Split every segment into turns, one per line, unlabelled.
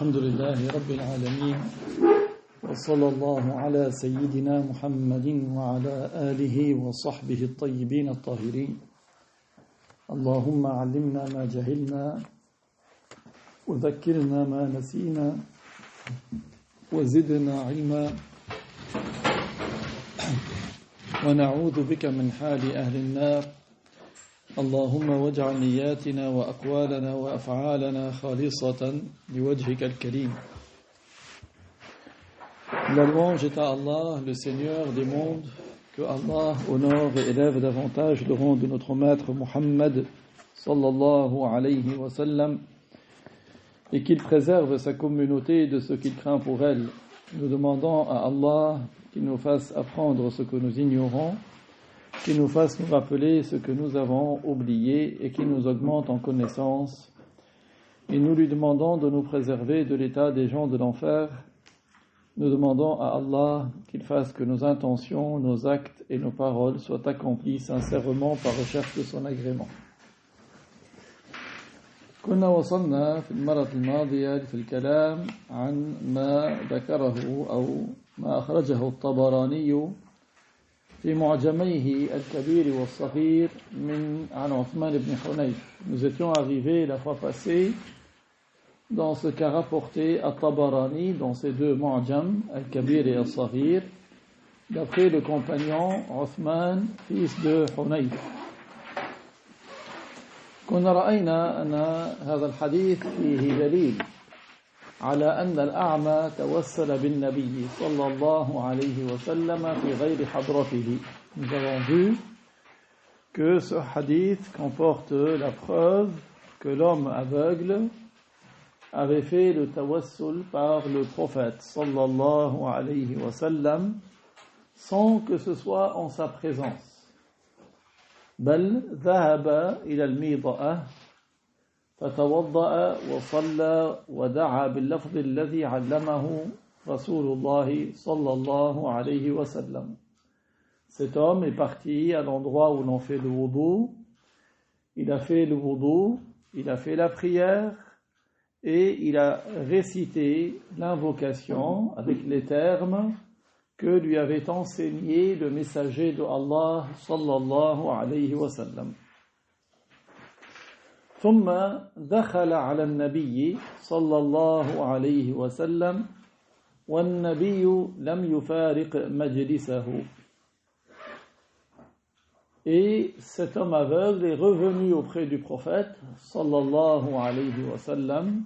الحمد لله رب العالمين وصلى الله على سيدنا محمد وعلى آله وصحبه الطيبين الطاهرين اللهم علمنا ما جهلنا وذكرنا ما نسينا وزدنا علما ونعوذ بك من حال أهل النار اللهم واجعل نياتنا وأقوالنا وأفعالنا خالصة لوجهك الكريم. La louange est à Allah, le Seigneur des mondes, que Allah honore et élève davantage le rang de notre maître Muhammad sallallahu alayhi wa sallam et qu'il préserve sa communauté de ce qu'il craint pour elle. Nous demandons à Allah qu'il nous fasse apprendre ce que nous ignorons, qu'il nous fasse nous rappeler ce que nous avons oublié et qu'il nous augmente en connaissance. Et nous lui demandons de nous préserver de l'état des gens de l'enfer. Nous demandons à Allah qu'il fasse que nos intentions, nos actes et nos paroles soient accomplis sincèrement par recherche de son agrément. كنا وصلنا في المرة الماضية في الكلام عن ما ذكره أو ما أخرجه الطبراني في معجميه الكبير والصغير عن عثمان بن حنيف. Nous étions arrivés la fois passée dans ce qu'a rapporté At-Tabarani dans ses deux Mu'jam, Al-Kabir et Al-Saghir, d'après le compagnon Uthman, fils de Hunayf. كنا رأينا أن هذا الحديث فيه دليل على أن الأعمى توسل بالنبي صلى الله عليه وسلم في غير حضرته. Nous avons vu que ce hadith comporte la preuve que l'homme aveugle avait fait le tawassul par le prophète sallallahu alayhi wa sallam sans que ce soit en sa présence. بل ذهب إلى الميضأة فتوضأ وصلى ودعا باللفظ الذي علمه رسول الله صلى الله عليه وسلم. Cet homme est parti à l'endroit où l'on fait le wudu. Il a fait le wudu, il a fait la prière et il a récité l'invocation avec les termes que lui avait enseigné le messager de Allah sallallahu alayhi wa sallam. ثم دخل على النبي صلى الله عليه وسلم والنبي لم يفارق مجلسه. Et cet homme aveugle est revenu auprès du prophète sallallahu alayhi wa sallam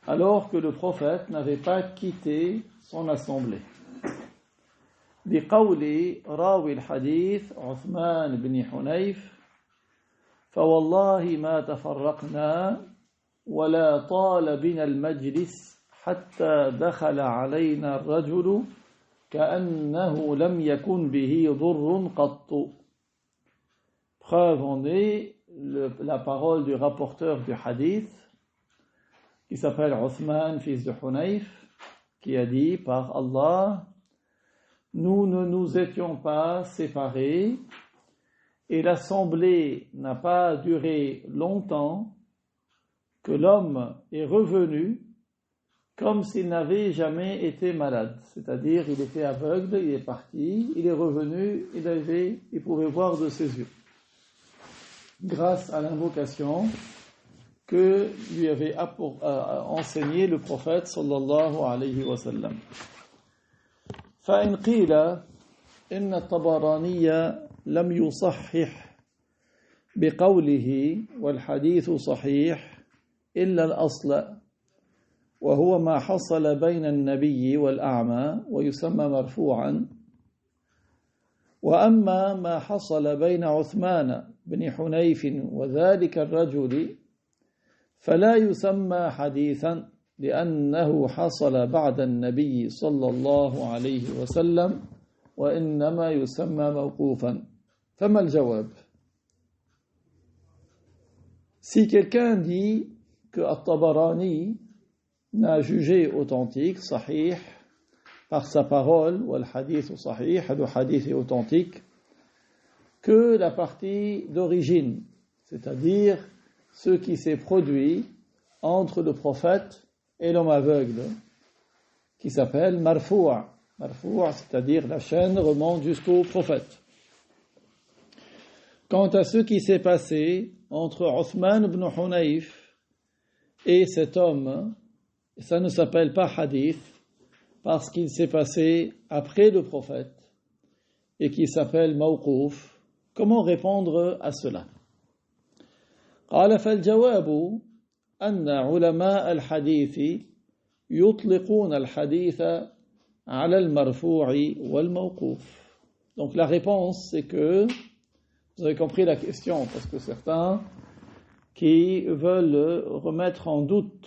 alors que le prophète n'avait pas quitté son assemblée. بقول راوي الحديث عثمان بن حنيف فوالله ما تفرقنا ولا طال بنا المجلس حتى دخل علينا الرجل كأنه لم يكن به ضر قط. Preuve en est la parole du rapporteur du hadith qui s'appelle Uthman, fils de Hunayf, qui a dit par Allah: nous ne nous étions pas séparés et l'assemblée n'a pas duré longtemps que l'homme est revenu comme s'il n'avait jamais été malade. C'est-à-dire, il était aveugle, il est parti, il est revenu, il pouvait voir de ses yeux. Grâce à l'invocation que lui avait enseigné le prophète sallallahu alayhi wa sallam. فإن قيل إن الطبراني لم يصحح بقوله والحديث صحيح إلا الأصل وهو ما حصل بين النبي والأعمى ويسمى مرفوعا وأما ما حصل بين عثمان بن حنيف وذلك الرجل فلا يسمى حديثا لأنه حصل بعد النبي صلى الله عليه وسلم وإنما يسمى موقوفا. فما الجواب؟ Si quelqu'un dit que At-Tabarani n'a jugé authentique, sahih, par sa parole, ou al-hadith ou sahih, le hadith est authentique, que la partie d'origine, c'est-à-dire ce qui s'est produit entre le prophète et l'homme aveugle, qui s'appelle marfou'. Marfou', c'est-à-dire la chaîne remonte jusqu'au prophète. Quant à ce qui s'est passé entre Othman ibn Hunayf et cet homme, ça ne s'appelle pas hadith, parce qu'il s'est passé après le prophète, et qui s'appelle mawqouf. Comment répondre à cela? قال فالجواب أن علماء الحديث يطلقون الحديث على المرفوع والموقوف. Donc la réponse, c'est que, vous avez compris la question, parce que certains qui veulent remettre en doute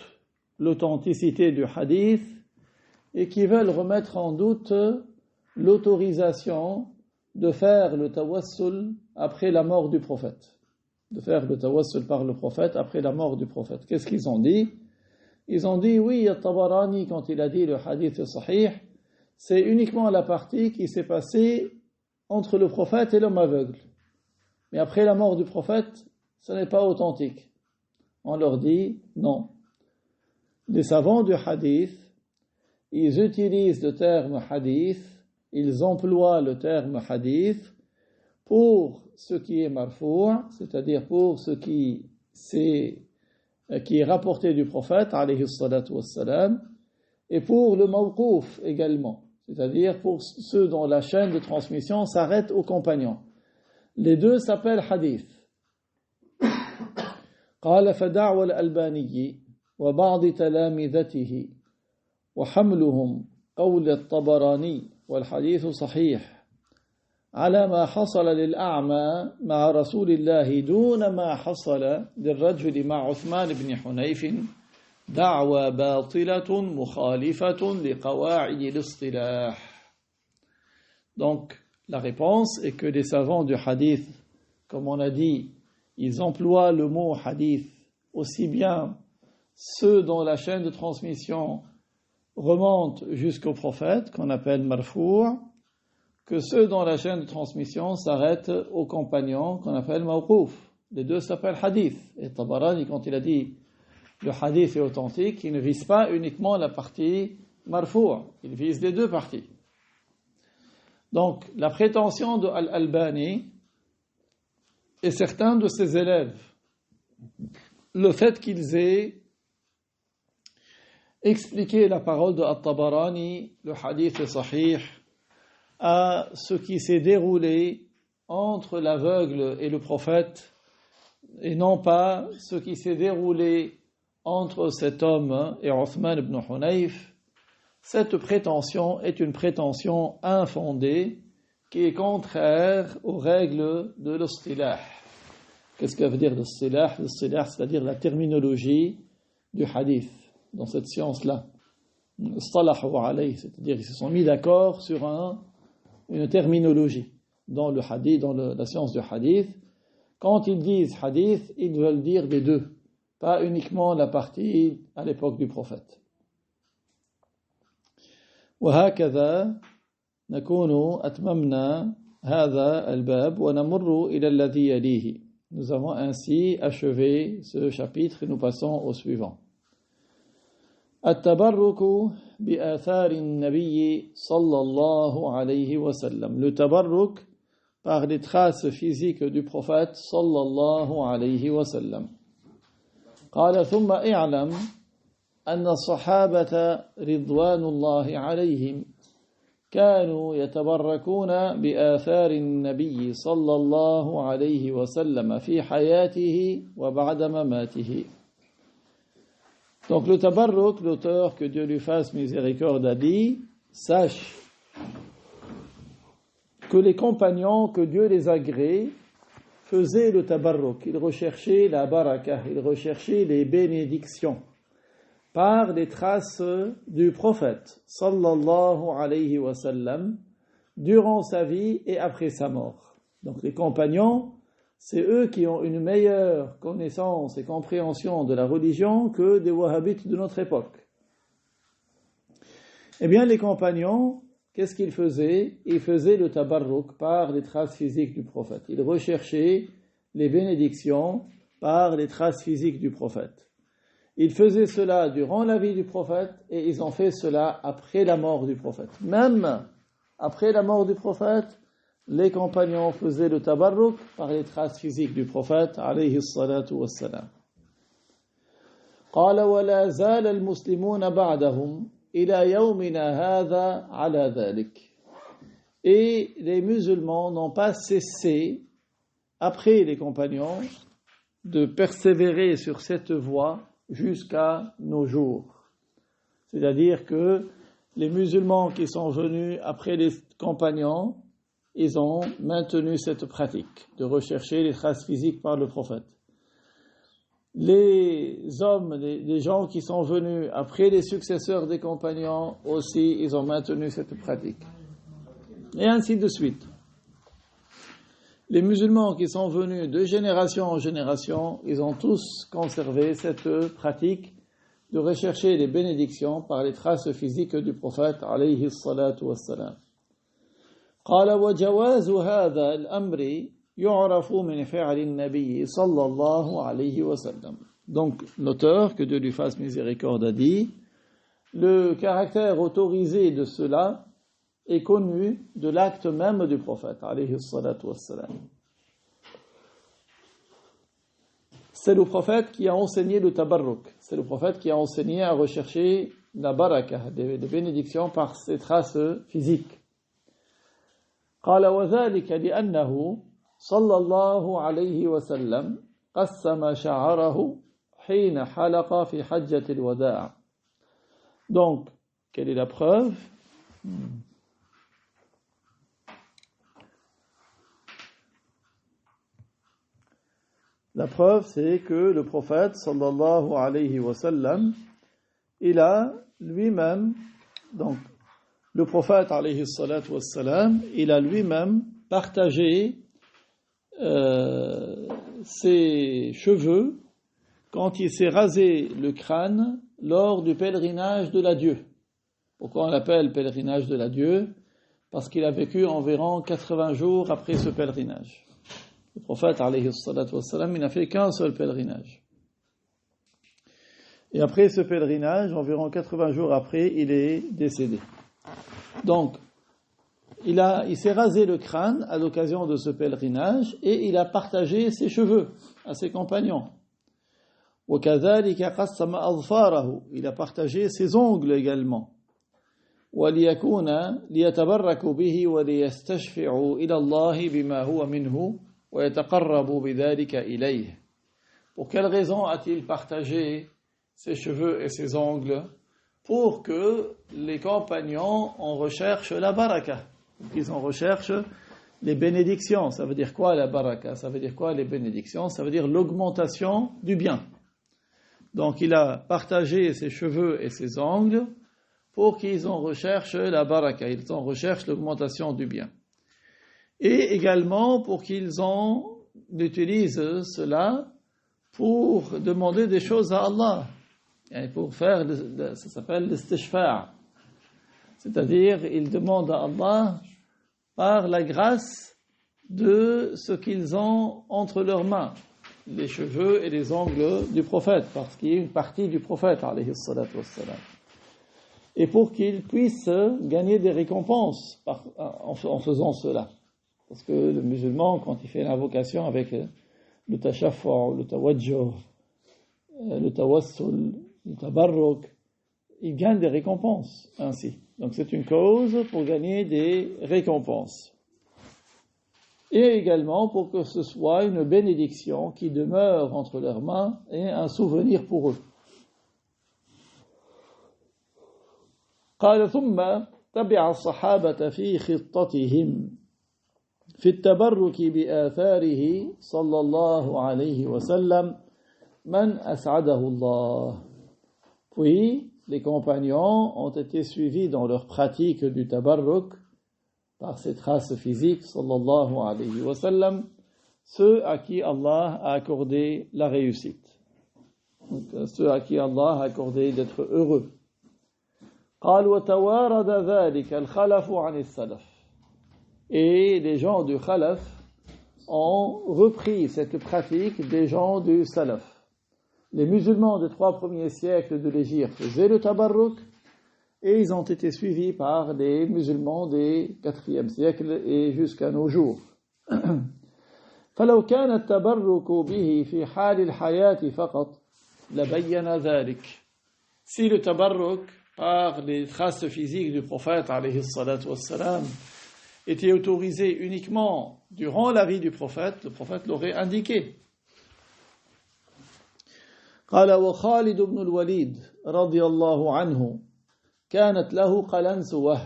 l'authenticité du hadith et qui veulent remettre en doute l'autorisation de faire le tawassul après la mort du prophète. De faire le tawassul par le prophète après la mort du prophète. Qu'est-ce qu'ils ont dit? Ils ont dit, oui, Tabarani, quand il a dit le hadith sahih, c'est uniquement la partie qui s'est passée entre le prophète et l'homme aveugle. Mais après la mort du prophète, ce n'est pas authentique. On leur dit, non. Les savants du hadith, ils utilisent le terme hadith, ils emploient le terme hadith pour ce qui est marfou', c'est-à-dire pour ce qui est rapporté du prophète, alayhi salatu wassalam, et pour le mawqouf également, c'est-à-dire pour ceux dont la chaîne de transmission s'arrête aux compagnons. Les deux s'appellent hadith. قال فدعوى الألباني وبعض تلامذته وحملهم قول الطبراني والحديث صحيح على ما حصل للأعمى مع رسول الله دون ما حصل للرجل مع عثمان بن حنيف دعوى باطلة مخالفة لقواعد الاصطلاح. Donc, la réponse est que les savants du hadith, comme on a dit, ils emploient le mot hadith aussi bien ceux dont la chaîne de transmission remonte jusqu'au prophète, qu'on appelle marfou', que ceux dont la chaîne de transmission s'arrête aux compagnons, qu'on appelle mawqouf. Les deux s'appellent hadith. Et Tabarani, quand il a dit le hadith est authentique, il ne vise pas uniquement la partie marfou', il vise les deux parties. Donc, la prétention de Al-Albani et certains de ses élèves, le fait qu'ils aient expliqué la parole de At-Tabarani, le hadith est sahih, à ce qui s'est déroulé entre l'aveugle et le prophète, et non pas ce qui s'est déroulé entre cet homme et Othman ibn Hunayf. Cette prétention est une prétention infondée qui est contraire aux règles de l'istilah. Qu'est-ce que veut dire l'istilah? L'istilah, c'est-à-dire la terminologie du hadith, dans cette science-là. Istalahu alayh, c'est-à-dire qu'ils se sont mis d'accord sur une terminologie dans le hadith, dans la science du hadith. Quand ils disent hadith, ils veulent dire les deux, pas uniquement la partie à l'époque du prophète. وهكذا نكون أتممنا هذا الباب ونمر إلى الذي يليه. Nous avons ainsi achevé ce chapitre et nous passons au suivant. التبرك بآثار النبي صلى الله عليه وسلم. Le tabarruk par les traces physiques du prophète صلى الله عليه وسلم. قال ثم اعلم أن الصحابة رضوان الله عليهم كانوا يتبركون بآثار النبي صلى الله عليه وسلم في حياته وبعد مماته. Donc le tabarruk, l'auteur, que Dieu lui fasse miséricorde, a dit, sache que les compagnons, que Dieu les agrée, faisaient le tabarruk. Ils recherchaient la baraka, ils recherchaient les bénédictions par les traces du prophète, sallallahu alayhi wa sallam, durant sa vie et après sa mort. Donc les compagnons, c'est eux qui ont une meilleure connaissance et compréhension de la religion que des wahhabites de notre époque. Eh bien, les compagnons, qu'est-ce qu'ils faisaient? Ils faisaient le tabarruk par les traces physiques du prophète. Ils recherchaient les bénédictions par les traces physiques du prophète. Ils faisaient cela durant la vie du prophète et ils ont fait cela après la mort du prophète. Même après la mort du prophète, les compagnons faisaient le tabarruk par les traces physiques du prophète alayhi الصلاة والسلام. قال ولا زال المسلمون بعدهم إلى يومنا هذا على ذلك. Et les musulmans n'ont pas cessé, après les compagnons, de persévérer sur cette voie jusqu'à nos jours. C'est-à-dire que les musulmans qui sont venus après les compagnons, ils ont maintenu cette pratique de rechercher les traces physiques par le prophète. Les hommes, les gens qui sont venus après les successeurs des compagnons aussi, ils ont maintenu cette pratique. Et ainsi de suite. Les musulmans qui sont venus de génération en génération, ils ont tous conservé cette pratique de rechercher les bénédictions par les traces physiques du prophète alayhi الصلاة والسلام. قال وجواز هذا الأمر يعرف من فعل النبي صلى الله عليه وسلم. Donc l'auteur, que Dieu lui fasse miséricorde, a dit le caractère autorisé de cela est connu de l'acte même du prophète alayhi الصلاة والسلام. C'est le prophète qui a enseigné le tabarruk. C'est le prophète qui a enseigné à rechercher la baraka, des bénédictions par ses traces physiques. قال وذلك لأنه صلى الله عليه وسلم قسم شعره حين حلق في حجة الوداع. Donc, quelle est la preuve? La preuve, c'est que le prophète, sallallahu alayhi wa sallam, il a lui-même, donc, le prophète, alayhi salatu wa sallam, il a lui-même partagé ses cheveux quand il s'est rasé le crâne lors du pèlerinage de l'adieu. Pourquoi on l'appelle pèlerinage de l'adieu? Parce qu'il a vécu environ 80 jours après ce pèlerinage. Le prophète, alayhi salatu wa sallam, il n'a fait qu'un seul pèlerinage. Et après ce pèlerinage, environ 80 jours après, il est décédé. Donc, il s'est rasé le crâne à l'occasion de ce pèlerinage et il a partagé ses cheveux à ses compagnons. وَكَذَلِكَ قَسَّمَ أَظْفَارَهُ. Il a partagé ses ongles également. وَلِيَكُونَ لِيَتَبَرَّكُوا بِهِ وَلِيَسْتَشْفِعُوا إِلَى اللَّهِ بِمَا هُوَ مِنْهُ وَيَتَقَرَّبُوا بِذَلِكَ إِلَيْهِ. Pour quelle raison a-t-il partagé ses cheveux et ses ongles? Pour que les compagnons en recherchent la baraka, qu'ils en recherchent les bénédictions. Ça veut dire quoi la baraka? Ça veut dire quoi les bénédictions? Ça veut dire l'augmentation du bien. Donc il a partagé ses cheveux et ses ongles pour qu'ils en recherchent la baraka, ils en recherchent l'augmentation du bien. Et également pour qu'ils utilisent cela pour demander des choses à Allah. Et pour faire, ça s'appelle l'istishfa'. C'est-à-dire, ils demandent à Allah par la grâce de ce qu'ils ont entre leurs mains, les cheveux et les ongles du prophète, parce qu'il y a une partie du prophète, alayhi salatu wassalam. Et pour qu'ils puissent gagner des récompenses en faisant cela. Parce que le musulman, quand il fait l'invocation avec le tashaffu', le tawajjuh, le tawassul, le tabarruk, il gagne des récompenses ainsi. Donc c'est une cause pour gagner des récompenses. Et également pour que ce soit une bénédiction qui demeure entre leurs mains et un souvenir pour eux. قال ثم تبع الصحابة في خطتهم في التبرك بآثاره صلى الله عليه وسلم من أسعده الله. Puis les compagnons ont été suivis dans leur pratique du tabarruk par ses traces physiques sallallahu alayhi wa sallam, ceux à qui Allah a accordé la réussite. Donc, ceux à qui Allah a accordé d'être heureux. قال وتوارد ذلك الخلف عن السلف. Et les gens du khalaf ont repris cette pratique des gens du salaf. Les musulmans des 3 premiers siècles de l'Égypte faisaient le tabarruk, et ils ont été suivis par les musulmans des 4e siècle et jusqu'à nos jours. فلو كان التبرك به في حال الحياة فقط لبين ذلك. Si le tabarruk par les traces physiques du prophète alayhi salatu wassalam était autorisé uniquement durant la vie du prophète, le prophète l'aurait indiqué. قال وخالد بن الوليد رضي الله عنه كانت له قلنسوة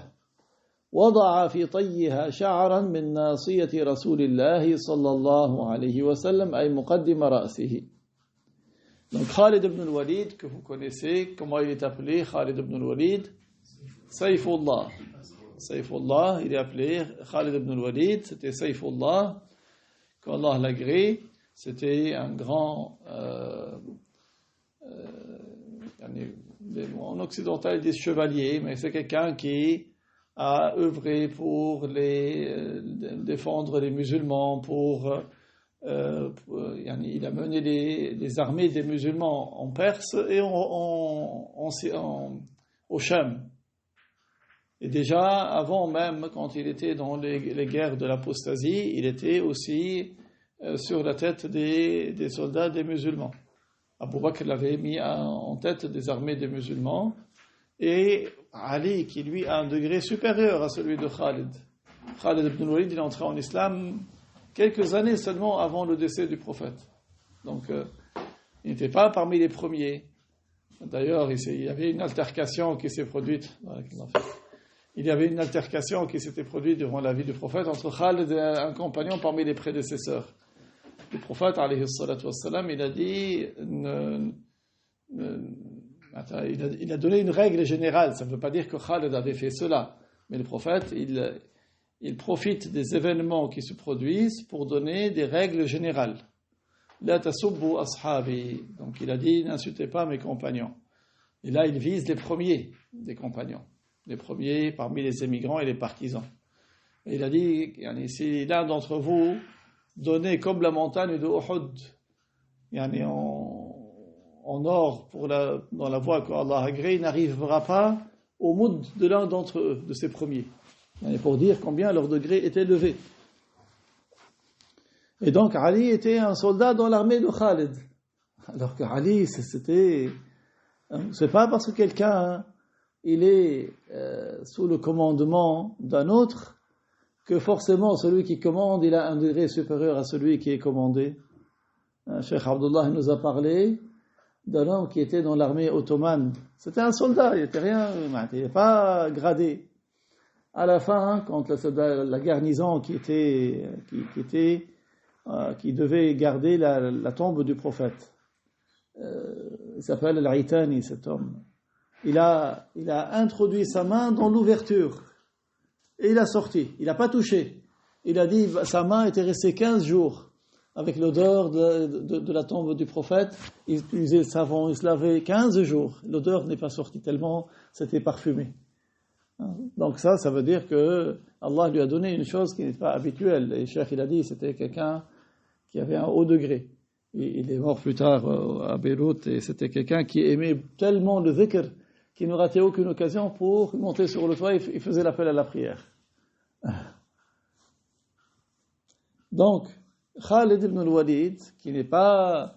وضع في طيها شعرا من ناصية رسول الله صلى الله عليه وسلم أي مقدم رأسه. Donc Khalid ibn al-Walid, que vous connaissez, comment il est appelé Khalid ibn al-Walid? Saifullah. Saifullah, il est appelé Khalid ibn al-Walid, c'était Saifullah, qu'Allah l'agrée, c'était un grand, en occidental ils disent chevalier, mais c'est quelqu'un qui a œuvré pour défendre les musulmans, il a mené les armées des musulmans en Perse et au Cham. Et déjà, avant même, quand il était dans les guerres de l'apostasie, il était aussi sur la tête des soldats des musulmans. Abu Bakr l'avait mis en tête des armées des musulmans, et Ali, qui lui a un degré supérieur à celui de Khalid. Khalid ibn al-Walid, il est entré en islam quelques années seulement avant le décès du prophète. Donc, il n'était pas parmi les premiers. D'ailleurs, il y avait une altercation qui s'est produite. Il y avait une altercation qui s'était produite durant la vie du prophète entre Khalid et un compagnon parmi les prédécesseurs. Le prophète, alayhi salatu wassalam, il a dit, il a donné une règle générale. Ça ne veut pas dire que Khalid avait fait cela. Mais le prophète, il profite des événements qui se produisent pour donner des règles générales. La tasubbu ashabi. Donc il a dit, n'insultez pas mes compagnons. Et là, il vise les premiers des compagnons. Les premiers parmi les émigrants et les partisans. Et il a dit, si l'un d'entre vous donnait comme la montagne de Uhud, en or dans la voie qu'Allah a agréée, il n'arrivera pas au moud de l'un d'entre eux, de ces premiers. Pour dire combien leur degré était élevé. Et donc Ali était un soldat dans l'armée de Khalid. Alors que Ali, c'est pas parce que quelqu'un il est sous le commandement d'un autre que forcément celui qui commande il a un degré supérieur à celui qui est commandé. Cheikh Abdullah nous a parlé d'un homme qui était dans l'armée ottomane. C'était un soldat, il n'était pas gradé. À la fin, quand la garnison qui devait garder la tombe du prophète, il s'appelle Al-Aitani, cet homme. Il a introduit sa main dans l'ouverture et il a sorti. Il n'a pas touché. Il a dit sa main était restée 15 jours avec l'odeur de la tombe du prophète. Il utilisait le savon, il se lavait 15 jours. L'odeur n'est pas sortie tellement c'était parfumé. Donc ça veut dire que Allah lui a donné une chose qui n'est pas habituelle. Et Cheikh il a dit c'était quelqu'un qui avait un haut degré. Et il est mort plus tard à Beyrouth et c'était quelqu'un qui aimait tellement le dhikr qu'il ne ratait aucune occasion pour monter sur le toit et il faisait l'appel à la prière. Donc Khalid ibn al-Walid, qui n'est pas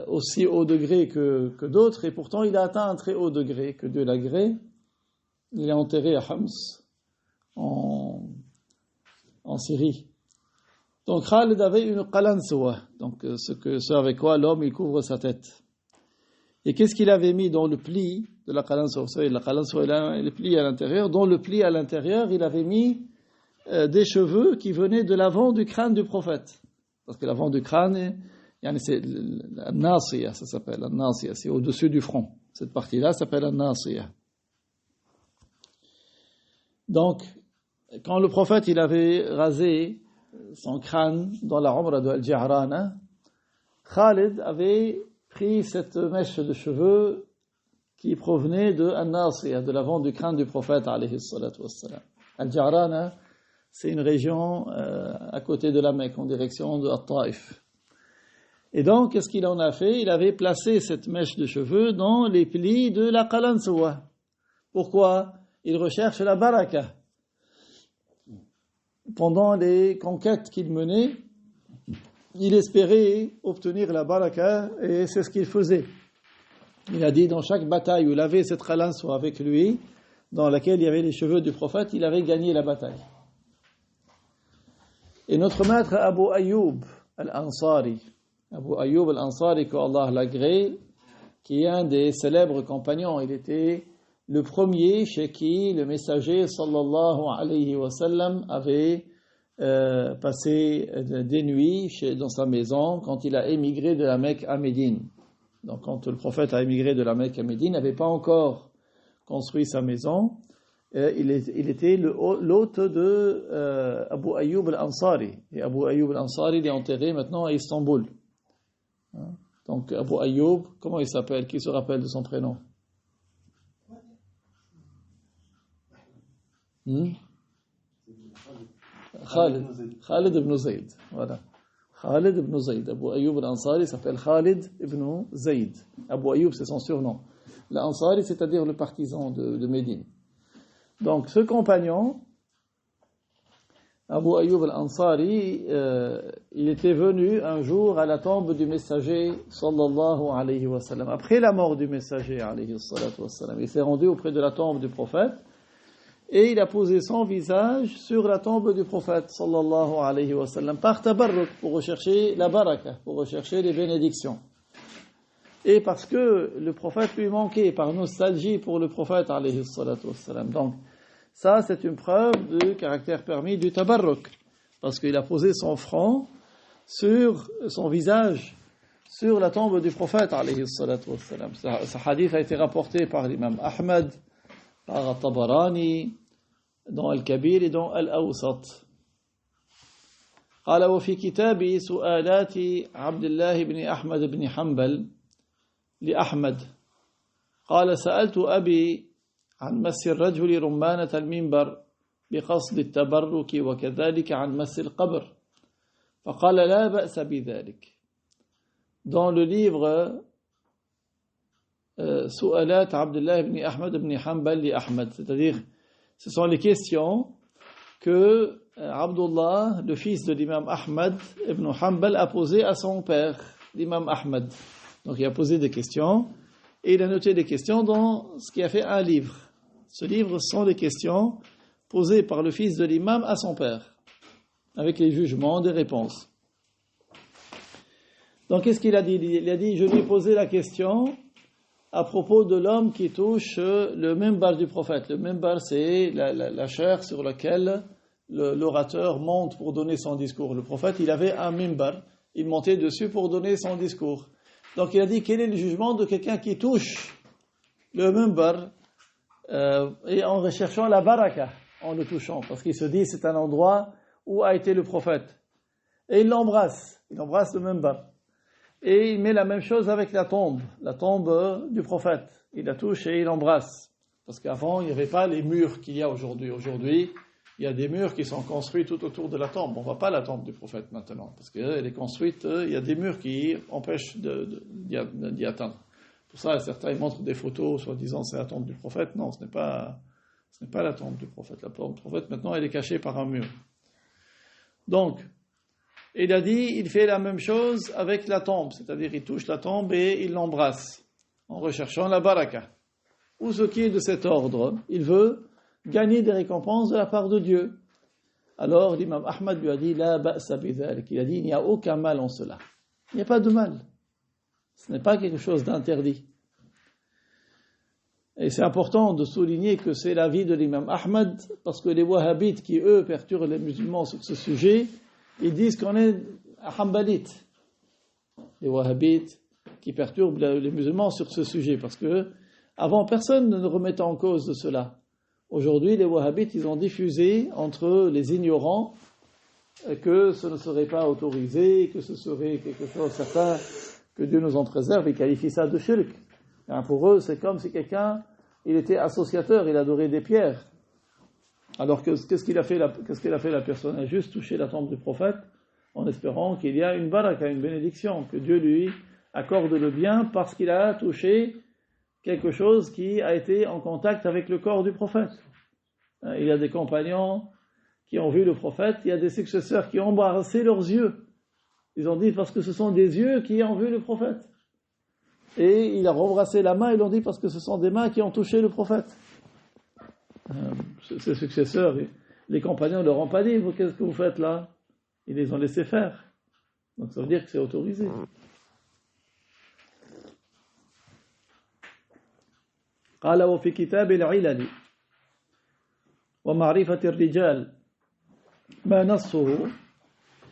aussi haut degré que d'autres, et pourtant il a atteint un très haut degré, que Dieu l'agrée. Il est enterré à Homs, en Syrie. Donc Khalid avait une qalansuwa, donc ce avec quoi l'homme il couvre sa tête. Et qu'est-ce qu'il avait mis dans le pli de la qalansuwa? Vous savez, la qalansuwa il a le pli à l'intérieur. Dans le pli à l'intérieur, il avait mis des cheveux qui venaient de l'avant du crâne du prophète. Parce que l'avant du crâne, c'est la nasiya, ça s'appelle la nasiya, c'est au-dessus du front. Cette partie-là s'appelle la nasiya. Donc, quand le prophète il avait rasé son crâne dans la Umrah de Al-Ja'rana, Khalid avait pris cette mèche de cheveux qui provenait de An-Nasiya, de l'avant du crâne du prophète alayhi salatu wassalam. Al-Ja'rana, c'est une région à côté de la Mecque, en direction de At-Taif. Et donc, qu'est-ce qu'il en a fait? Il avait placé cette mèche de cheveux dans les plis de la qalansoua. Pourquoi? Il recherche la baraka. Pendant les conquêtes qu'il menait, il espérait obtenir la baraka et c'est ce qu'il faisait. Il a dit dans chaque bataille où il avait cette qalansoua avec lui, dans laquelle il y avait les cheveux du prophète, il avait gagné la bataille. Et notre maître Abu Ayyub al-Ansari, Abu Ayyub al-Ansari, qu'Allah l'agrée, qui est un des célèbres compagnons, il était le premier chez qui le messager sallallahu alayhi wa sallam avait passé des nuits dans sa maison quand il a émigré de la Mecque à Médine. Donc quand le prophète a émigré de la Mecque à Médine, il n'avait pas encore construit sa maison. Il était l'hôte de Abu Ayyub al-Ansari. Et Abu Ayyub al-Ansari il est enterré maintenant à Istanbul. Donc Abu Ayyub, comment il s'appelle? Qui se rappelle de son prénom? Khalid ibn Zayd. Voilà. Khalid ibn Zayd. Abu Ayyub al-Ansari s'appelle Khalid ibn Zayd. Abu Ayyub, c'est son surnom. L'Ansari, c'est-à-dire le partisan de Médine. Donc, ce compagnon, Abu Ayyub al-Ansari, il était venu un jour à la tombe du messager, sallallahu alayhi wa sallam. Après la mort du messager, alayhi salatu wa sallam, il s'est rendu auprès de la tombe du prophète et il a posé son visage sur la tombe du prophète, sallallahu alayhi wa sallam, par tabarruk, pour rechercher la baraka, pour rechercher les bénédictions. Et parce que le prophète lui manquait, par nostalgie pour le prophète, alayhi salatu wa sallam. Donc, ça, c'est une preuve du caractère permis du tabarruk, parce qu'il a posé son front sur son visage, sur la tombe du prophète, alayhi salatu wa sallam. Ce hadith a été rapporté par l'imam Ahmad, par Tabarani, dans Al-Kabir et dans Al-Awsat. قال وفي كتاب سؤالات عبد الله بن أحمد بن حنبل لأحمد قال سألت أبي عن مس الرجل رمانة المنبر بقصد التبرك وكذلك عن مس القبر فقال لا بأس بذلك. Dans le livre سؤالات عبد الله بن أحمد بن حنبل لأحمد, c'est-à-dire ce sont les questions que Abdullah, le fils de l'imam Ahmad ibn Hanbal, a posées à son père, l'imam Ahmad. Donc il a posé des questions et il a noté des questions dans ce qui a fait un livre. Ce livre sont les questions posées par le fils de l'imam à son père, avec les jugements, des réponses. Donc qu'est-ce qu'il a dit? Il a dit, je lui ai posé la question à propos de l'homme qui touche le mimbar du prophète. Le mimbar, c'est la chaire sur laquelle l'orateur monte pour donner son discours. Le prophète, il avait un mimbar, il montait dessus pour donner son discours. Donc il a dit, quel est le jugement de quelqu'un qui touche le mimbar et en recherchant la baraka, en le touchant, parce qu'il se dit, c'est un endroit où a été le prophète. Et il l'embrasse le mimbar. Et il met la même chose avec la tombe du prophète. Il la touche et il l'embrasse. Parce qu'avant, il n'y avait pas les murs qu'il y a aujourd'hui. Aujourd'hui, il y a des murs qui sont construits tout autour de la tombe. On ne voit pas la tombe du prophète maintenant. Parce qu'elle est construite, il y a des murs qui empêchent d'y atteindre. Pour ça, certains ils montrent des photos, soi-disant c'est la tombe du prophète. Non, ce n'est pas la tombe du prophète. La tombe du prophète, maintenant, elle est cachée par un mur. Donc, il a dit, il fait la même chose avec la tombe, c'est-à-dire il touche la tombe et il l'embrasse, en recherchant la baraka. Ou ce qui est de cet ordre, il veut gagner des récompenses de la part de Dieu. Alors l'imam Ahmad lui a dit, la ba'sa bidhalik. Il a dit, il n'y a aucun mal en cela. Il n'y a pas de mal. Ce n'est pas quelque chose d'interdit. Et c'est important de souligner que c'est l'avis de l'imam Ahmad, parce que les wahhabites qui, eux, perturbent les musulmans sur ce sujet, ils disent qu'on est hanbalites. Les wahhabites qui perturbent les musulmans sur ce sujet, parce que avant personne ne remettait en cause de cela. Aujourd'hui, les wahhabites, ils ont diffusé entre les ignorants que ce ne serait pas autorisé, que ce serait quelque chose certain, que Dieu nous en préserve, et qualifient ça de shirk. Et pour eux, c'est comme si quelqu'un, il était associateur, il adorait des pierres. Alors qu'est-ce qu'il a fait la personne? Elle a juste touché la tombe du prophète en espérant qu'il y a une baraka, une bénédiction, que Dieu lui accorde le bien parce qu'il a touché quelque chose qui a été en contact avec le corps du prophète. Il y a des compagnons qui ont vu le prophète, il y a des successeurs qui ont embrassé leurs yeux. Ils ont dit parce que ce sont des yeux qui ont vu le prophète. Et il a embrassé la main, ils l'ont dit parce que ce sont des mains qui ont touché le prophète. Ses successeurs, les compagnons ne leur ont pas dit, vous, qu'est-ce que vous faites là? Ils les ont laissés faire. Donc ça veut dire que c'est autorisé. قال وفي كتاب العلل ومعرفة الرجال ما نصه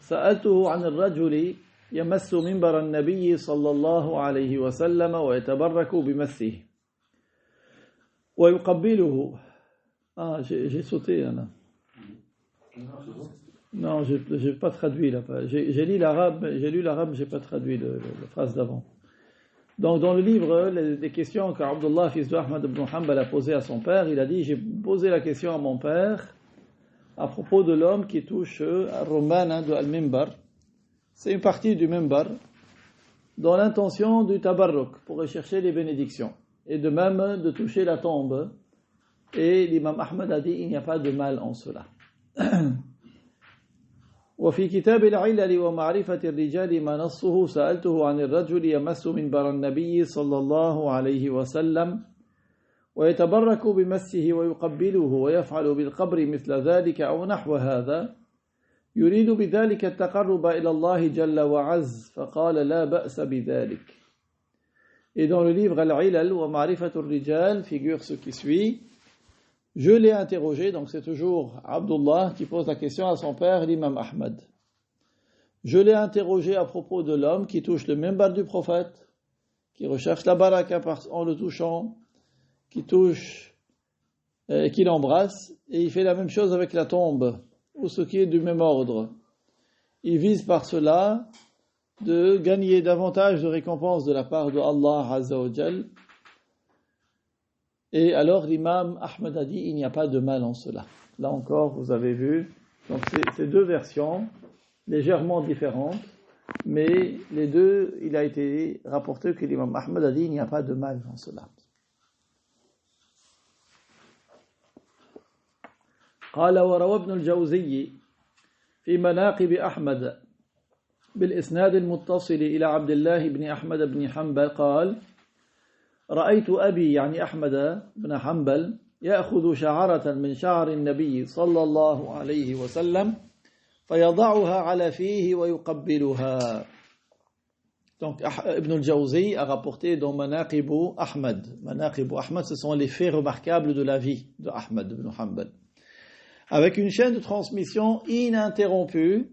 سألته عن الرجل يمس منبر النبي صلى الله عليه وسلم ويتبرك بمسه ويقبله. J'ai sauté là. Non, j'ai pas traduit là. J'ai lu l'arabe, j'ai pas traduit la phrase d'avant. Donc dans le livre, les questions qu'Abdullah, fils d'Ahmad ibn Hanbal, a posées à son père, il a dit, j'ai posé la question à mon père à propos de l'homme qui touche al-rumman de al-mimbar. C'est une partie du mimbar dans l'intention du tabarruk, pour rechercher les bénédictions. Et de même de toucher la tombe. Et l'imam Ahmad a dit, il n'y a pas de mal en cela. وفي كتاب العلل ومعرفة الرجال ما نصه سألته عن الرجل يمس منبر النبي صلى الله عليه وسلم ويتبرك بمسه ويقبله ويفعل بالقبر مثل ذلك أو نحو هذا يريد بذلك التقرب إلى الله جل وعز فقال لا بأس بذلك. Et dans le livre Al-Ilal wa Ma'rifatul Rijal figure ce qui suit. Je l'ai interrogé, donc c'est toujours Abdullah qui pose la question à son père, l'imam Ahmad. Je l'ai interrogé à propos de l'homme qui touche le mimbar du prophète, qui recherche la baraka en le touchant, qui touche, qui l'embrasse, et il fait la même chose avec la tombe, ou ce qui est du même ordre. Il vise par cela de gagner davantage de récompenses de la part de Allah Azza wa Jal. Et alors l'imam Ahmad a dit, il n'y a pas de mal en cela. Là encore, vous avez vu, donc c'est deux versions légèrement différentes, mais les deux, il a été rapporté que l'imam Ahmad a dit, il n'y a pas de mal en cela. قال وروى ابن الجوزي في مناقب أحمد بالإسناد المتصل إلى عبد الله بن أحمد بن حنبل قال رأيت أبي يعني أحمد بن حنبل يأخذ شعرة من شعر النبي صلى الله عليه وسلم فيضعها على فيه ويقبلها. Donc Ibn al-Jawzi a rapporté dans Manaqib Ahmad. Manaqib Ahmad, ce sont les faits remarquables de la vie de Ahmad ibn Hanbal. Avec une chaîne de transmission ininterrompue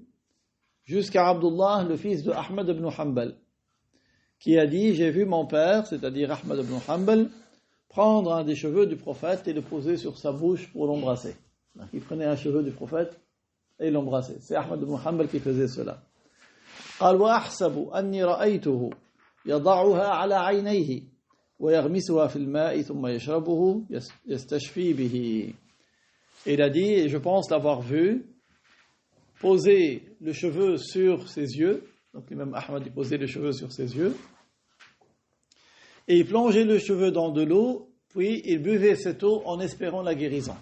jusqu'à Abdullah, le fils de Ahmad ibn Hanbal, qui a dit, j'ai vu mon père, c'est-à-dire Ahmad ibn Hanbal, prendre un des cheveux du prophète et le poser sur sa bouche pour l'embrasser. Donc, il prenait un cheveu du prophète et l'embrassait. C'est Ahmad ibn Hanbal qui faisait cela. قال وأحسب أني رأيته يضعها على عينيه ويغمسها في الماء ثم يشربه يستشفي به. Il a dit, et je pense l'avoir vu, poser le cheveu sur ses yeux. Donc l'imam Ahmad posait le cheveu sur ses yeux. Et il plongeait le cheveu dans de l'eau, puis il buvait cette eau en espérant la guérison.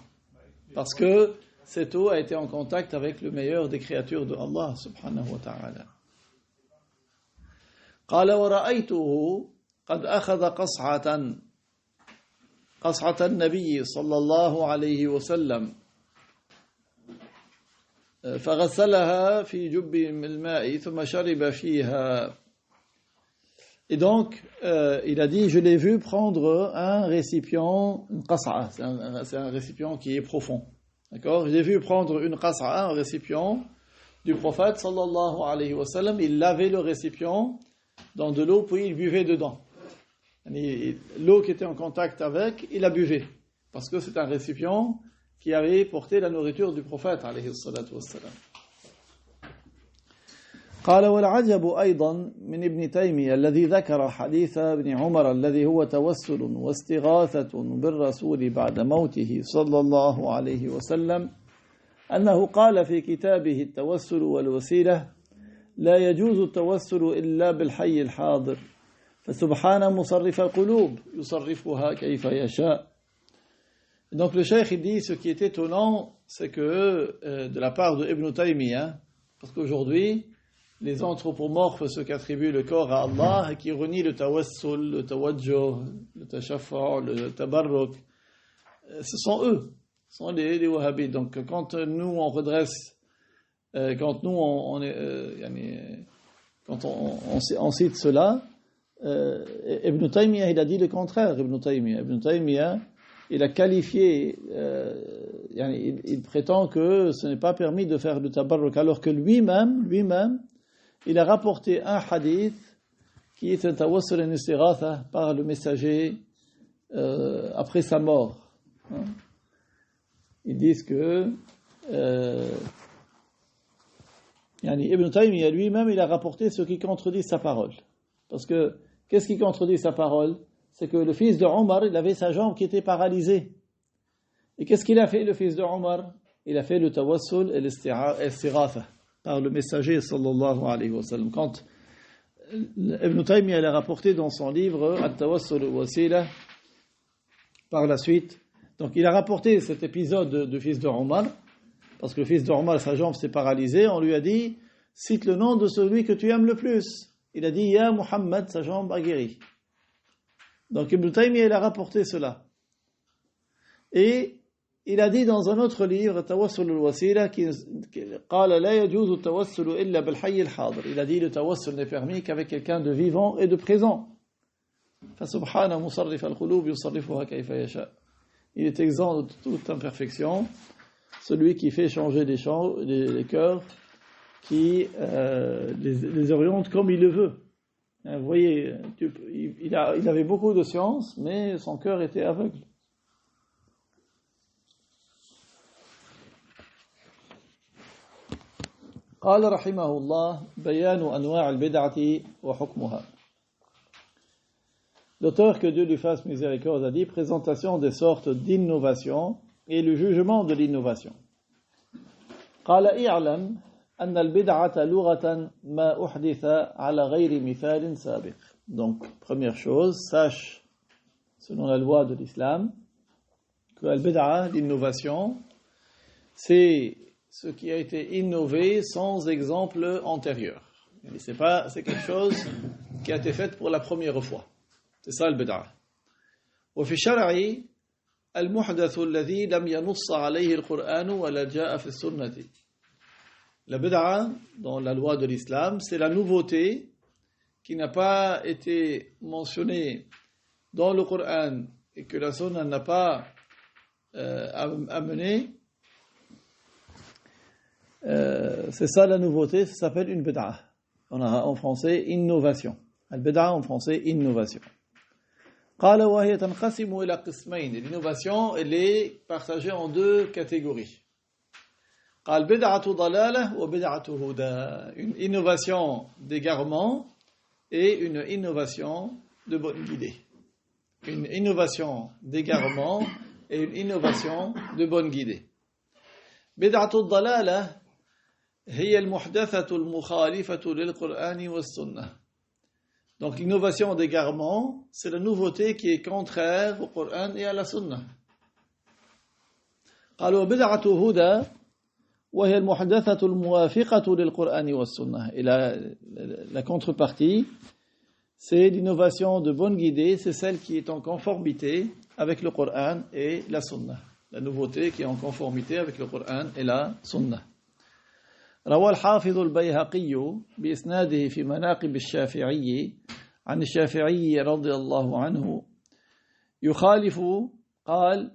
Parce que cette eau a été en contact avec le meilleur des créatures de Allah subhanahu wa ta'ala. قال ورأيته قد أخذ قصعة النبي صلى الله عليه وسلم فغسلها في جب الماء ثم شرب فيها. Et donc, il a dit, je l'ai vu prendre un récipient, une qas'a, c'est un récipient qui est profond. D'accord? Je l'ai vu prendre une qas'a, un récipient du prophète sallallahu alayhi wa sallam. Il lavait le récipient dans de l'eau, puis il buvait dedans. L'eau qui était en contact avec, il la buvait. Parce que c'est un récipient qui avait porté la nourriture du prophète alayhi salatu wassalam. قال والعجب أيضا من ابن تيمية الذي ذكر حديث ابن عمر الذي هو توسل واستغاثة بالرسول بعد موته صلى الله عليه وسلم أنه قال في كتابه التوسل والوسيلة لا يجوز التوسل إلا بالحي الحاضر فسبحان مصرف القلوب يصرفها كيف يشاء. Donc le cheikh il dit ce qui est étonnant c'est que de la part de Ibn Taymiyyah, parce qu'aujourd'hui les anthropomorphes ceux qui attribuent le corps à Allah et qui renient le tawassul, le tawajjuh, le tashaffu', le tabarruk, ce sont eux, ce sont les wahhabites. Donc quand nous on redresse quand nous on cite cela, Ibn Taymiyyah il a dit le contraire. Ibn Taymiyyah il a qualifié, il prétend que ce n'est pas permis de faire le tabarruk, alors que lui-même, il a rapporté un hadith qui est un tawassul en istighatha par le messager après sa mort. Ils disent que Ibn Taymiyyah lui-même il a rapporté ce qui contredit sa parole. Parce que qu'est-ce qui contredit sa parole? C'est que le fils de Omar, il avait sa jambe qui était paralysée. Et qu'est-ce qu'il a fait, le fils de Omar? Il a fait le tawassul et l'istighatha par le messager sallallahu alayhi wa sallam. Quand Ibn Taymiyyah l'a rapporté dans son livre At-Tawassul Wasila, par la suite, donc il a rapporté cet épisode du fils de Omar, parce que le fils de Omar, sa jambe s'est paralysée, on lui a dit, cite le nom de celui que tu aimes le plus. Il a dit, Ya Muhammad, sa jambe a guéri. Donc Ibn Taymiyyah, il a rapporté cela. Et il a dit dans un autre livre, Tawassul al-Wasila, il a dit, le tawassul n'est permis qu'avec quelqu'un de vivant et de présent. Il est exempt de toute imperfection, celui qui fait changer les cœurs, qui les oriente comme il le veut. Vous voyez, il avait beaucoup de science, mais son cœur était aveugle. قال رحمه الله بيان أنواع البدعة وحكمها. L'auteur, que Dieu lui fasse miséricorde, a dit présentation des sortes d'innovation et le jugement de l'innovation. قال اعلم أن البدعة لغة ما أحدث على غير مثال سابق. Donc première chose, sache selon la loi de l'islam que al-bid'a, l'innovation, c'est ce qui a été innové sans exemple antérieur. C'est quelque chose qui a été fait pour la première fois. C'est ça le bid'a. وفي الشرع المحدث الذي لم ينص عليه القرآن ولا جاء في السنة. La bid'a dans la loi de l'islam, c'est la nouveauté qui n'a pas été mentionnée dans le Coran et que la sunna n'a pas amené. C'est ça la nouveauté, ça s'appelle une bid'a. On a en français innovation. Al-bid'a en français innovation. قال وهي تنقسم إلى قسمين. L'innovation elle est partagée en deux catégories. قال بدعة ضلالة وبدعة هدى. Une innovation d'égarement et une innovation de bonne guidée. Une innovation d'égarement et une innovation de bonne guidée. بدعة الضلالة هي المحدثة المخالفة للقرآن والسنة. Donc l'innovation d'égarement, c'est la nouveauté qui est contraire au Coran et à la Sunna. قالوا بدعة هدى وهي المحدثة الموافقة للقرآن والسنة. Et la contrepartie, c'est l'innovation de bonne guidée, c'est celle qui est en conformité avec le Coran et la Sunna. La nouveauté qui est en conformité avec le Coran et la Sunna. روى الحافظ البيهقي بإسناده في مناقب الشافعي عن الشافعي رضي الله عنه يخالف قال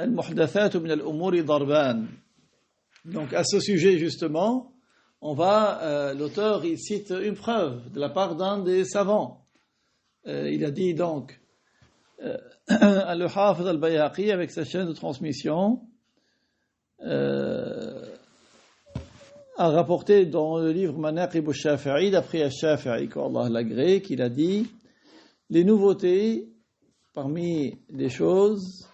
المحدثات من الأمور ضربان. Donc à ce sujet justement, l'auteur il cite une preuve de la part d'un des savants. Il a dit donc le Hafiz al-Bayhaqi avec sa chaîne de transmission a rapporté dans le livre Manaqib al-Shafi'i, d'après al-Shafi'i, qu'Allah l'agrée, qu'il a dit les nouveautés parmi les choses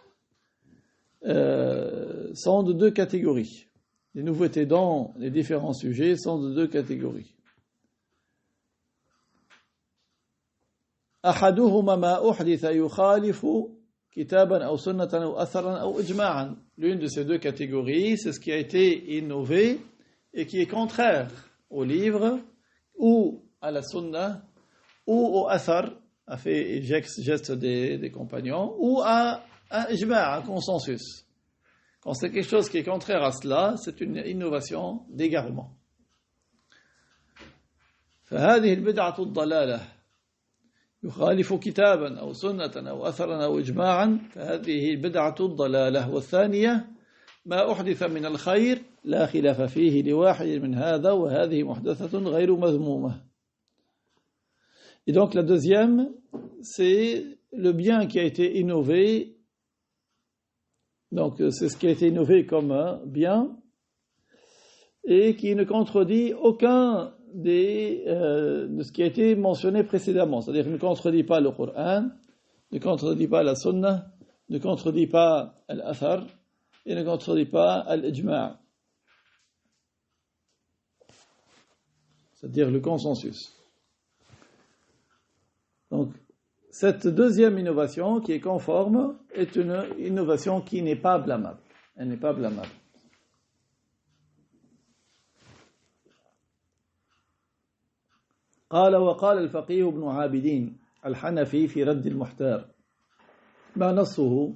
sont de deux catégories. Les nouveautés dans les différents sujets sont de deux catégories. أحدهما ما أحدث يخالف كتابا أو سنة أو أثرا أو إجماعا. L'une de ces deux catégories, c'est ce qui a été innové et qui est contraire au livre ou à la sunna ou au athar, a fait geste des compagnons, ou à un ijma', un consensus. Quand c'est quelque chose qui est contraire à cela, c'est une innovation d'égarement. فهذه البدعة الضلالة يخالف كتابا أو سنة أو أثرا أو إجماعا فهذه البدعة الضلالة. والثانية ما أحدث من الخير لا خلاف فيه لواحد من هذا وهذه محدثة غير مذمومة. Et donc la deuxième, c'est le bien qui a été innové. Donc c'est ce qui a été innové comme bien et qui ne contredit aucun de ce qui a été mentionné précédemment. C'est-à-dire ne contredit pas le Coran, ne contredit pas la Sunna, ne contredit pas l'Athar et ne contredit pas l'Ijma'. C'est-à-dire le consensus. Donc, cette deuxième innovation qui est conforme est une innovation qui n'est pas blâmable. Elle n'est pas blâmable. قال وقال الفقيه ابن عابدين الحنفي في رد المحتار ما نصه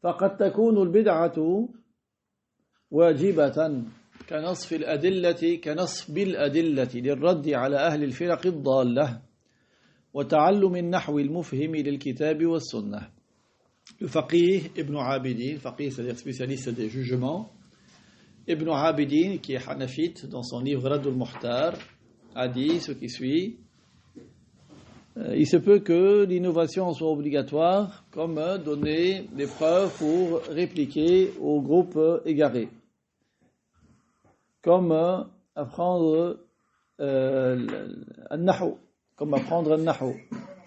فقد تكون البدعة واجبة كنصب الأدلة للرد على أهل الفرق الضالة وتعلم النحو المفهم للكتاب والسنة. Le faqih Ibn Abidin, faqih c'est-à-dire spécialiste des jugements, Ibn Abidin qui est hanafite dans son livre Radd al-Muhtar a dit ce qui suit: il se peut que l'innovation soit obligatoire comme donner des preuves pour répliquer aux groupes égarés, comme apprendre al-nahu, comme apprendre al-nahu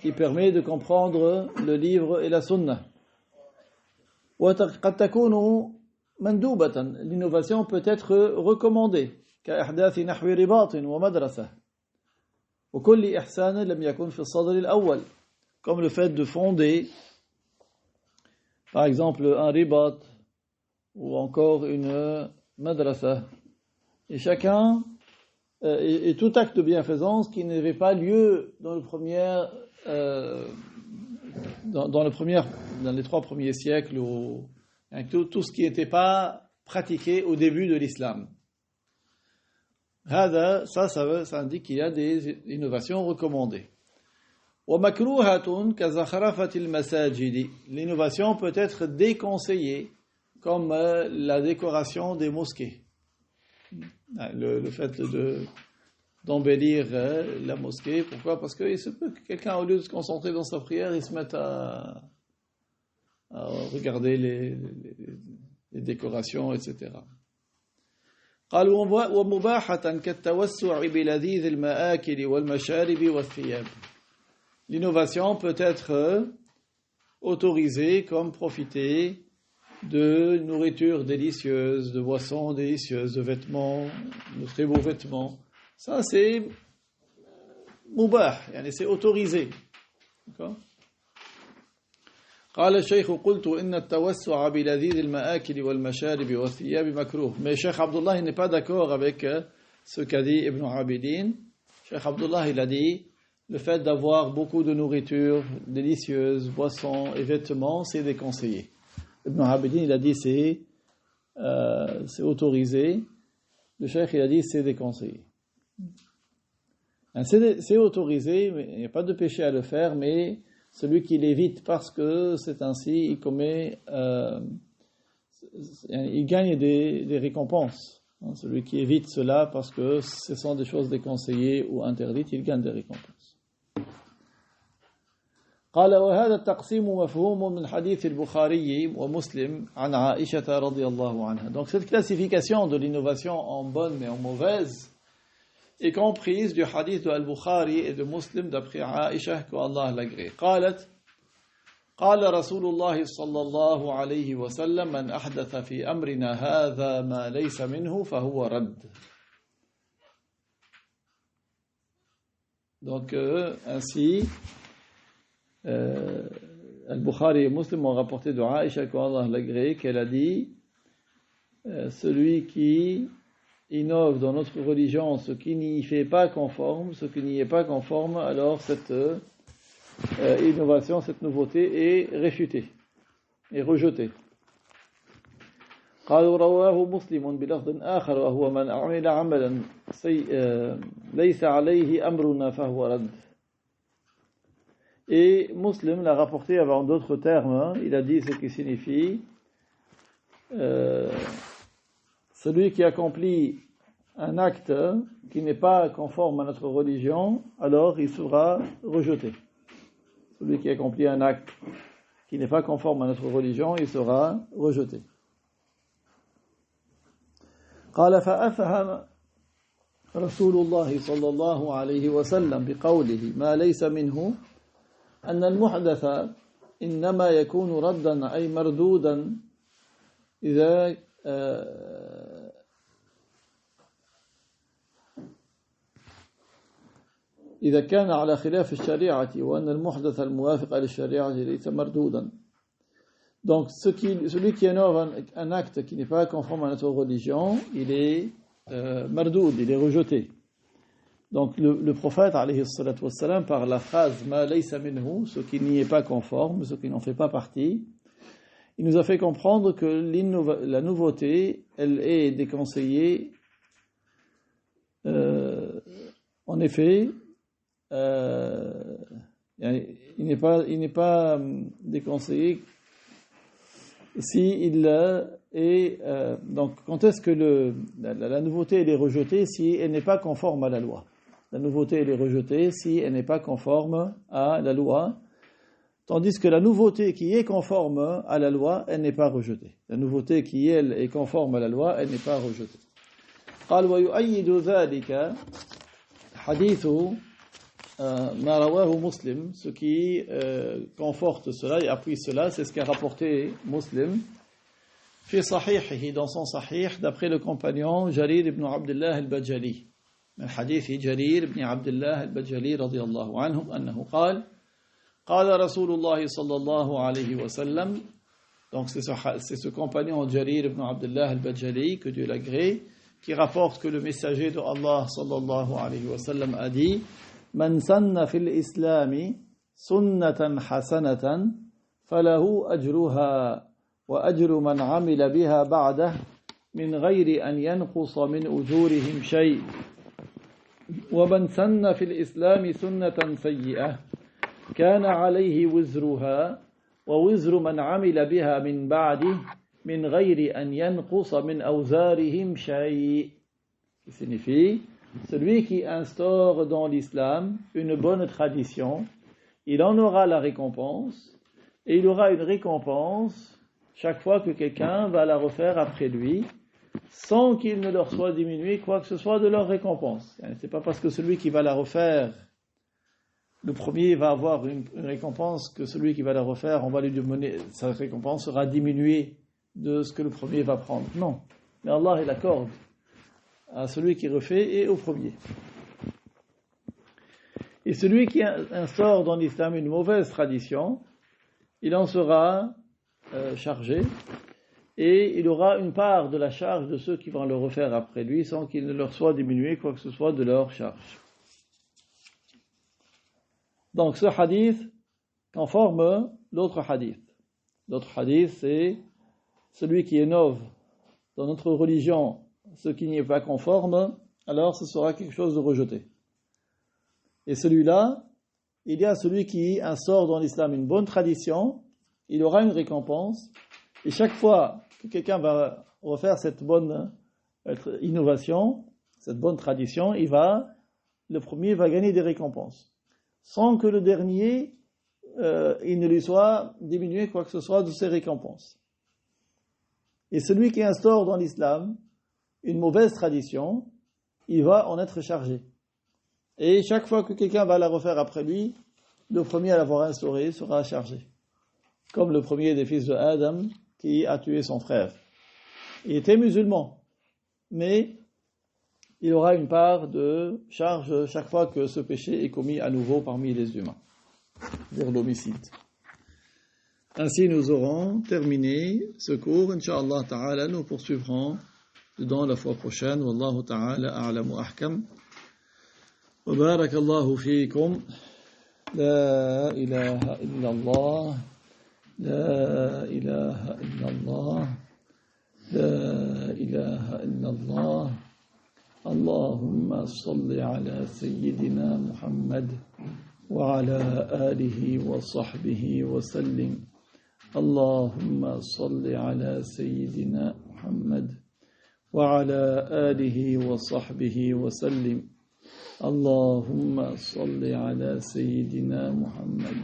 qui permet de comprendre le livre et la sunna. وقد تكون مندوبة, l'innovation peut être recommandée كإحداث نحو رباط ومدرسة وكل إحسان لم يكن في الصدر الأول, comme le fait de fonder par exemple un ribat ou encore une madrasa, et chacun et tout acte de bienfaisance qui n'avait pas lieu dans les 3 premiers siècles, tout ce qui n'était pas pratiqué au début de l'islam. Ça indique qu'il y a des innovations recommandées. L'innovation peut être déconseillée, comme la décoration des mosquées. Le fait d'embellir la mosquée. Pourquoi? Parce qu'il se peut que quelqu'un, au lieu de se concentrer dans sa prière, il se mette à regarder les décorations, etc. قال ومباحة كالتوسع بلذيذ المآكل والمشارب والثياب. L'innovation peut être autorisée comme profiter de nourriture délicieuse, de boissons délicieuses, de vêtements, de très beaux vêtements. Ça c'est mubah, c'est autorisé. D'accord? قال الشيخ قلت إن التوسع بلذيذ المآكل والمشارب والثياب مكروه. Mais Cheikh Abdullah n'est pas d'accord avec ce qu'a dit Ibn Abidin. Cheikh Abdullah il a dit le fait d'avoir beaucoup de nourriture délicieuse, boissons et vêtements, c'est déconseillé. Ibn Abidin il a dit c'est autorisé. Le Cheikh il a dit c'est déconseillé. C'est autorisé, mais il n'y a pas de péché à le faire, mais celui qui l'évite parce que c'est ainsi, il gagne des récompenses. Celui qui évite cela parce que ce sont des choses déconseillées ou interdites, il gagne des récompenses. قال وهذا التقسيم مفهوم من حديث البخاري ومسلم عن عائشة رضي الله عنها. Donc cette classification de l'innovation en bonne et en mauvaise est comprise du hadith de Al-Bukhari et de Muslim d'après Aïcha, que Allah l'agrée. قالت قال رسول الله صلى الله عليه وسلم من أحدث في أمرنا هذا ما ليس منه فهو رد. Donc ainsi Al-Bukhari et Muslim ont rapporté de Aïcha, qu'Allah l'agrée, qu'elle a dit celui qui innove dans notre religion ce qui n'y fait pas conforme, ce qui n'y est pas conforme, alors cette innovation, cette nouveauté est réfutée, est rejetée. قالوا رواه مسلم بلفظ آخر وهو من عمل عملا ليس عليه أمرنا فهو رد. Et Muslim l'a rapporté avant d'autres termes, il a dit ce qui signifie celui qui accomplit un acte qui n'est pas conforme à notre religion, alors il sera rejeté. Celui qui accomplit un acte qui n'est pas conforme à notre religion, il sera rejeté. قال فأفهم رسول الله صلى الله عليه وسلم بقوله ما ليس منه أن المحدث إنما يكون ردا أي مردودا إذا كان على خلاف الشريعة وأن المحدث الموافق للشريعة ليس مردودا. Donc celui qui innove un acte qui n'est pas conforme à notre religion, il est mardoud, il est rejeté. Donc le prophète alayhi salatu wassalam, par la phrase ma laysa minhu, ce qui n'y est pas conforme, ce qui n'en fait pas partie, il nous a fait comprendre que la nouveauté, elle est déconseillée. En effet, il n'est pas déconseillé si il est donc quand est-ce que la nouveauté elle est rejetée? Si elle n'est pas conforme à la loi. La nouveauté elle est rejetée si elle n'est pas conforme à la loi, tandis que la nouveauté qui est conforme à la loi, elle n'est pas rejetée. La nouveauté qui elle est conforme à la loi, elle n'est pas rejetée. قال ويؤيد ذلك حديث ما رواه مسلم, ce qui conforte cela et appuie cela, c'est ce qu'a rapporté Muslim في صحيحه, dans son sahih, d'après le compagnon Jarir ibn Abdullah al-Bajali, من حديث جرير بن عبد الله البجلي رضي الله عنه أنه قال قال رسول الله صلى الله عليه وسلم. Donc c'est ce compagnon Jarir ibn Abdullah al-Bajali, que Dieu l'agrée, qui rapporte que le messager de Allah sallallahu alayhi wa sallam a dit من سن في الإسلام سنة حسنة فله أجرها وأجر من عمل بها بعده من غير أن ينقص من أجورهم شيء ومن سن في الإسلام سنة سيئة كان عليه وزرها ووزر من عمل بها من بعده من غير أن ينقص من أوزارهم شيء. Qui signifie celui qui instaure dans l'islam une bonne tradition, il en aura la récompense, et il aura une récompense chaque fois que quelqu'un va la refaire après lui, sans qu'il ne leur soit diminué quoi que ce soit de leur récompense. C'est pas parce que celui qui va la refaire, le premier va avoir une récompense, que celui qui va la refaire, on va lui demander, sa récompense sera diminuée de ce que le premier va prendre. Non. Mais Allah, il accorde à celui qui refait et au premier. Et celui qui instaure dans l'islam une mauvaise tradition, il en sera chargé, et il aura une part de la charge de ceux qui vont le refaire après lui, sans qu'il ne leur soit diminué quoi que ce soit de leur charge. Donc ce hadith conforme l'autre hadith. L'autre hadith, c'est celui qui innove dans notre religion ce qui n'y est pas conforme, alors ce sera quelque chose de rejeté. Et celui-là, il y a celui qui instaure dans l'islam une bonne tradition, il aura une récompense, et chaque fois que quelqu'un va refaire cette bonne innovation, cette bonne tradition, le premier va gagner des récompenses, sans que le dernier, il ne lui soit diminué quoi que ce soit de ses récompenses. Et celui qui instaure dans l'islam une mauvaise tradition, il va en être chargé. Et chaque fois que quelqu'un va la refaire après lui, le premier à l'avoir instauré sera chargé. Comme le premier des fils de Adam qui a tué son frère. Il était musulman, mais il aura une part de charge chaque fois que ce péché est commis à nouveau parmi les humains. vers l'homicide. Ainsi, nous aurons terminé ce cours. Inch'Allah ta'ala, nous poursuivrons dans la fois prochaine. Wallahu ta'ala a'lamu ahkam. Wa barakallahu fiikum. La ilaha illallah. La ilaha illallah. La ilaha illallah. Allahumma salli ala Sayyidina Muhammad wa ala alihi wa sahbihi wa sallim. اللهم صل على سيدنا محمد وعلى آله وصحبه وسلم اللهم صل على سيدنا محمد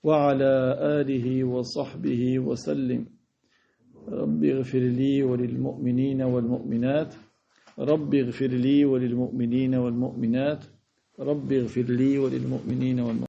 وعلى آله وصحبه وسلم رب اغفر لي وللمؤمنين والمؤمنات رب اغفر لي وللمؤمنين والمؤمنات رب اغفر لي وللمؤمنين والمؤمنات